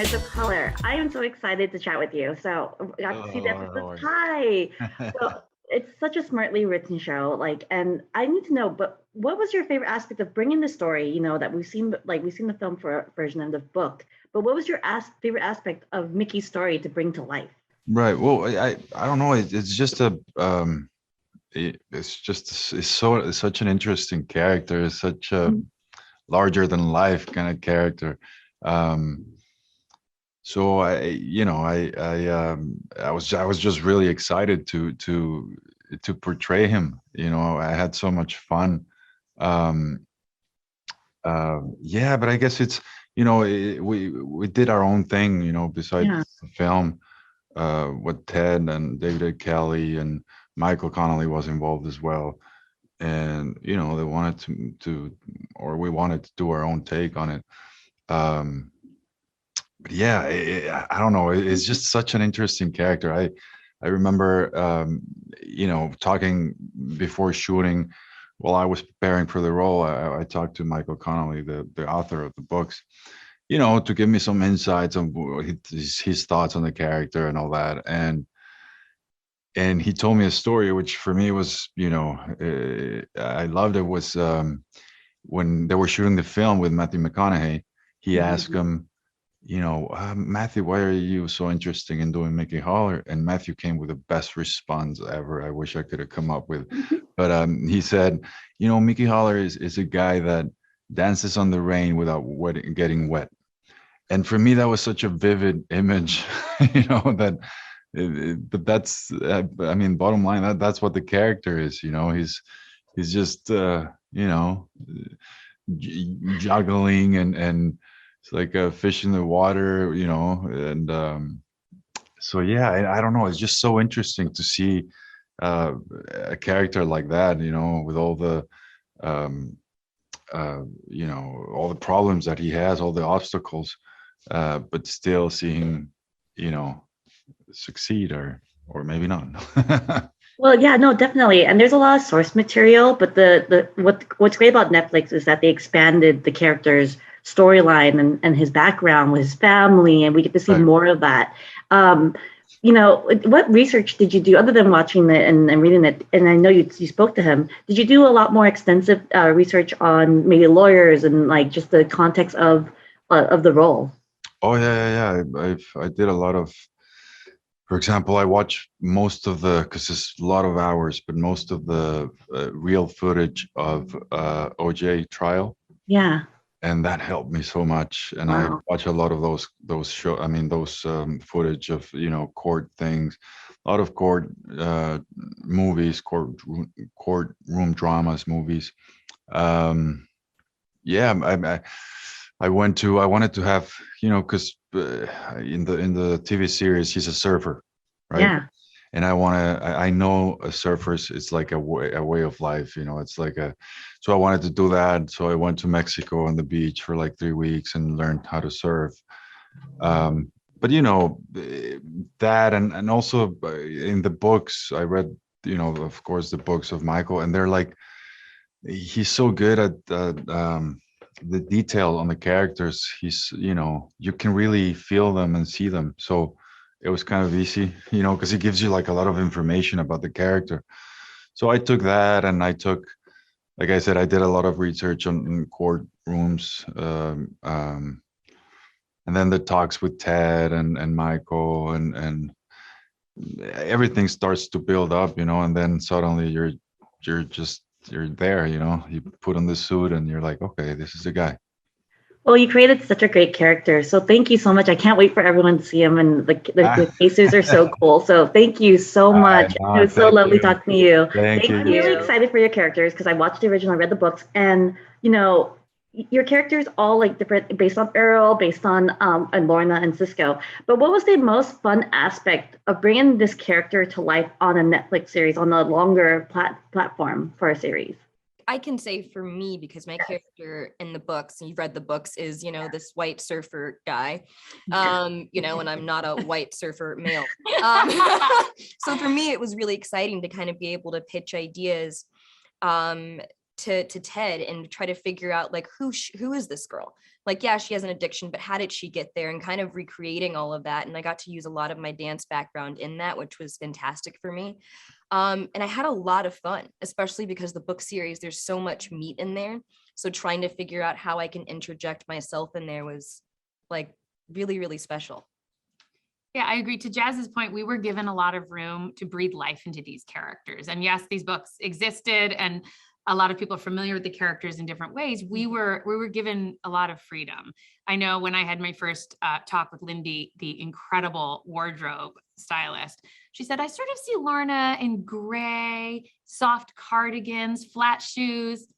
Partners of Color. I am so excited to chat with you. So I got to see the Oh, no episodes. worries. Hi. So it's such a smartly written show. And I need to know, but what was your favorite aspect of bringing the story? That we've seen the film for version and the book, but what was your favorite aspect of Mickey's story to bring to life? Right. Well, I don't know. It's just it's such an interesting character. It's such a Mhm. larger than life kind of character. Um, so I was just really excited to portray him. I had so much fun. Um, yeah, but I guess it's we did our own thing. Besides Yeah. the film. With Ted and David Kelley and Michael Connelly was involved as well. And they wanted to or we wanted to do our own take on it. Um, but yeah, I don't know. It's just such an interesting character. I remember talking before shooting. While I was preparing for the role, I talked to Michael Connelly, the author of the books, to give me some insights on his thoughts on the character and all that. And he told me a story which for me was, I loved it, was when they were shooting the film with Matthew McConaughey. He asked Mhm. him, Matthew, why are you so interested in doing Mickey Holler? And Matthew came with the best response ever. I wish I could have come up with, but he said, Mickey Holler is a guy that dances on the rain without getting wet. And for me, that was such a vivid image, that but that's I mean, bottom line, that's what the character is. He's just juggling, and it's like a fish in the water, and so yeah, I don't know, it's just so interesting to see uh a character like that, with all the um all the problems that he has, all the obstacles, but still seeing, you know succeed, or maybe not. Well, yeah, no, definitely. And there's a lot of source material, but what's great about Netflix is that they expanded the character's storyline and his background with his family, and we get to see Right. more of that. Um, what research did you do other than watching it and reading it? And I know you spoke to him. Did you do a lot more extensive research on maybe lawyers and like just the context of the role? Oh yeah, yeah, yeah. I did a lot of, for example, I watched most of the, because it's a lot of hours, but most of the real footage of OJ trial, Yeah. and that helped me so much. And I Wow. watch a lot of those show. I mean, those footage of court things, a lot of court movies, courtroom dramas, movies. Um, yeah, I wanted to have, because in the TV series he's a surfer, right? Yeah. And I know a surfers, it's like a way of life, it's like a, so I wanted to do that. So I went to Mexico on the beach for like 3 weeks and learned how to surf. But that, and also in the books I read, of course, the books of Michael, and they're like, he's so good at the detail on the characters. He's, you can really feel them and see them. So it was kind of easy, because he gives you like a lot of information about the character. So I took that, and like I said, I did a lot of research on courtrooms, and then the talks with Ted and Michael, and everything starts to build up, and then suddenly you're there, you put on the suit and you're like, okay, this is the guy. Well, you created such a great character. So thank you so much. I can't wait for everyone to see him. And the cases are so cool. So thank you so I much. It know, was so thank lovely you. talking to you. Thank you. I'm You really too. excited for your characters because I watched the original, I read the books, and your characters all like different based on Earl, based on and Lorna and Cisco. But what was the most fun aspect of bringing this character to life on a Netflix series on a longer platform for a series? I can say for me, because my Yes. character in the books, and you've read the books, is, this white surfer guy, Yeah. and I'm not a white surfer male. So for me, it was really exciting to kind of be able to pitch ideas, to Ted and try to figure out like who is this girl? Like, yeah, she has an addiction, but how did she get there? And kind of recreating all of that. And I got to use a lot of my dance background in that, which was fantastic for me. And I had a lot of fun, especially because the book series, there's so much meat in there. So trying to figure out how I can interject myself in there was like really, really special. Yeah, I agree. To Jazz's point, we were given a lot of room to breathe life into these characters. And yes, these books existed and a lot of people are familiar with the characters in different ways. We were given a lot of freedom. I know when I had my first talk with Lindy, the incredible wardrobe stylist, she said, I sort of see Lorna in gray, soft cardigans, flat shoes.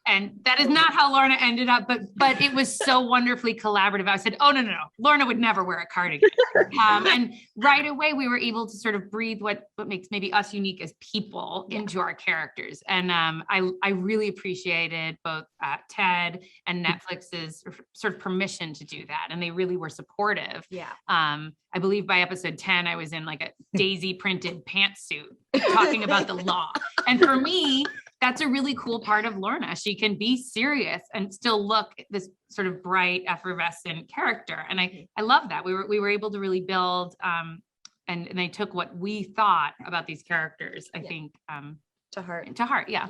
And that is not how Lorna ended up, but it was so wonderfully collaborative. I said, oh, no. Lorna would never wear a cardigan. And right away, we were able to sort of breathe what makes maybe us unique as people into our characters. And I really appreciated both Ted and Netflix's sort of permission to do that. And they really were supportive. Yeah. I believe by episode 10, I was in like a daisy printed pantsuit talking about the law. And for me, that's a really cool part of Lorna. She can be serious and still look this sort of bright, effervescent character. And I love that. We were able to really build, and they took what we thought about these characters, I think, to heart. Yeah.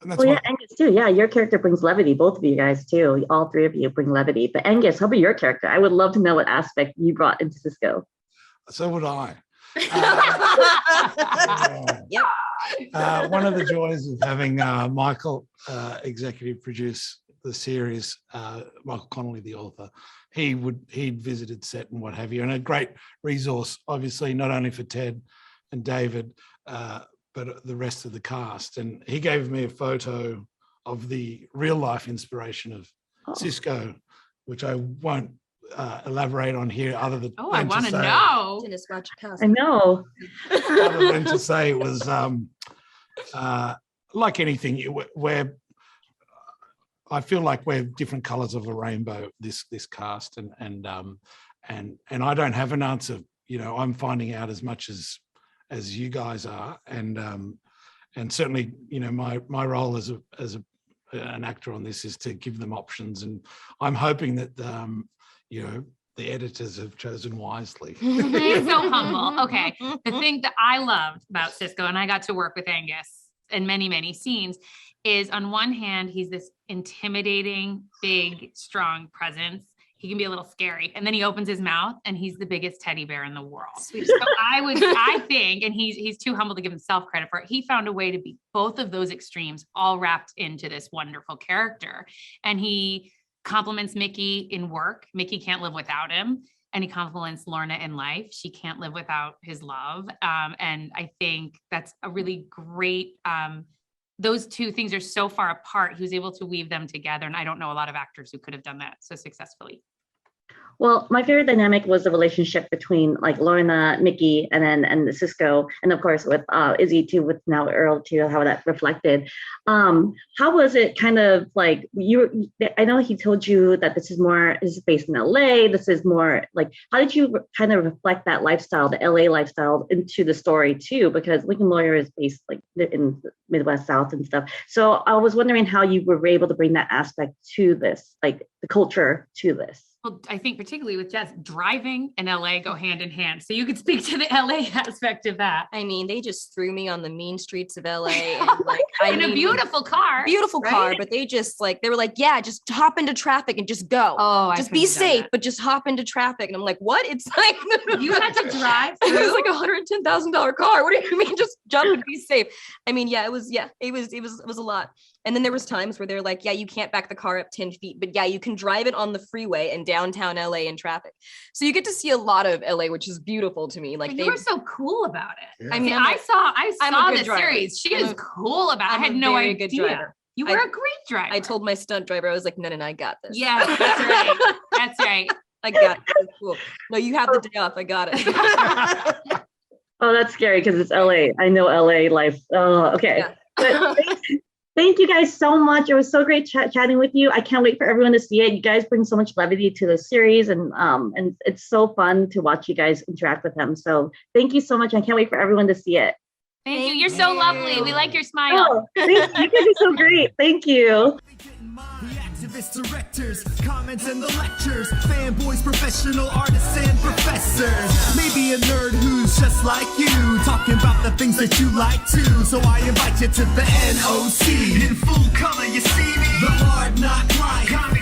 And that's Well, what, yeah, Angus too. Yeah, your character brings levity. Both of you guys too. All three of you bring levity. But Angus, how about your character? I would love to know what aspect you brought into CISCO. So would I. Yep. One of the joys of having Michael executive produce the series, Michael Connelly, the author, he'd visited set and what have you, and a great resource, obviously, not only for Ted and David, but the rest of the cast. And he gave me a photo of the real life inspiration of CISCO, which I won't elaborate on here other than I want to know. Dennis, watch your house. I know. other than to say it was like anything where I feel like we're different colors of a rainbow, this cast, and I don't have an answer. You know, I'm finding out as much as you guys are, and certainly, you know, my role as an actor on this is to give them options, and I'm hoping that you know, the editors have chosen wisely. He's so humble. Okay. The thing that I loved about CISCO, and I got to work with Angus in many, many scenes, is on one hand, he's this intimidating, big, strong presence. He can be a little scary. And then he opens his mouth and he's the biggest teddy bear in the world. So I think, and he's too humble to give himself credit for it, he found a way to be both of those extremes all wrapped into this wonderful character. And he compliments Mickey in work. Mickey can't live without him. And he compliments Lorna in life. She can't live without his love. And I think that's a really great, those two things are so far apart. He was able to weave them together. And I don't know a lot of actors who could have done that so successfully. Well, my favorite dynamic was the relationship between like Lorna, Mickey, and the CISCO, and of course with IZZY too, with now Earl too, how that reflected. How was it kind of like I know he told you that this is based in LA. This is more like, how did you kind of reflect that lifestyle, the LA lifestyle, into the story too? Because Lincoln Lawyer is based like in the Midwest South and stuff. So I was wondering how you were able to bring that aspect to this, like the culture to this. Well, I think particularly with Jess, driving and LA go hand in hand. So you could speak to the LA aspect of that. I mean, they just threw me on the mean streets of LA and like a beautiful car. Beautiful car, but they were like, yeah, just hop into traffic and just go. Oh, just be safe, but just hop into traffic. And I'm like, what? It's like you had to drive through? It was like $110,000 car. What do you mean? Just jump and be safe. I mean, it was a lot. And then there was times where they're like, yeah, you can't back the car up 10 feet, but yeah, you can drive it on the freeway in downtown LA in traffic. So you get to see a lot of LA, which is beautiful to me. Like you were so cool about it. Yeah. I mean, I saw the driver. Series. She is cool about it. I had no idea. Good driver. You were a great driver. I told my stunt driver, I was like, no, I got this. Yeah, that's right. That's right. I got it. That's cool. No, you have the day off. I got it. Oh, that's scary because it's LA. I know LA life. Oh, okay. Yeah. But thank you guys so much. It was so great chatting with you. I can't wait for everyone to see it. You guys bring so much levity to the series, and it's so fun to watch you guys interact with them. So thank you so much. I can't wait for everyone to see it. Thank you. You're so lovely. We like your smile. Oh, thank you. You guys are so great. Thank you. The activist directors, comments and the lectures, fanboys, professional artists and professors. Maybe a nerd who's just like you, talking about the things that you like too. So I invite you to the NOC. In full color, you see me. The Hard Knock Life.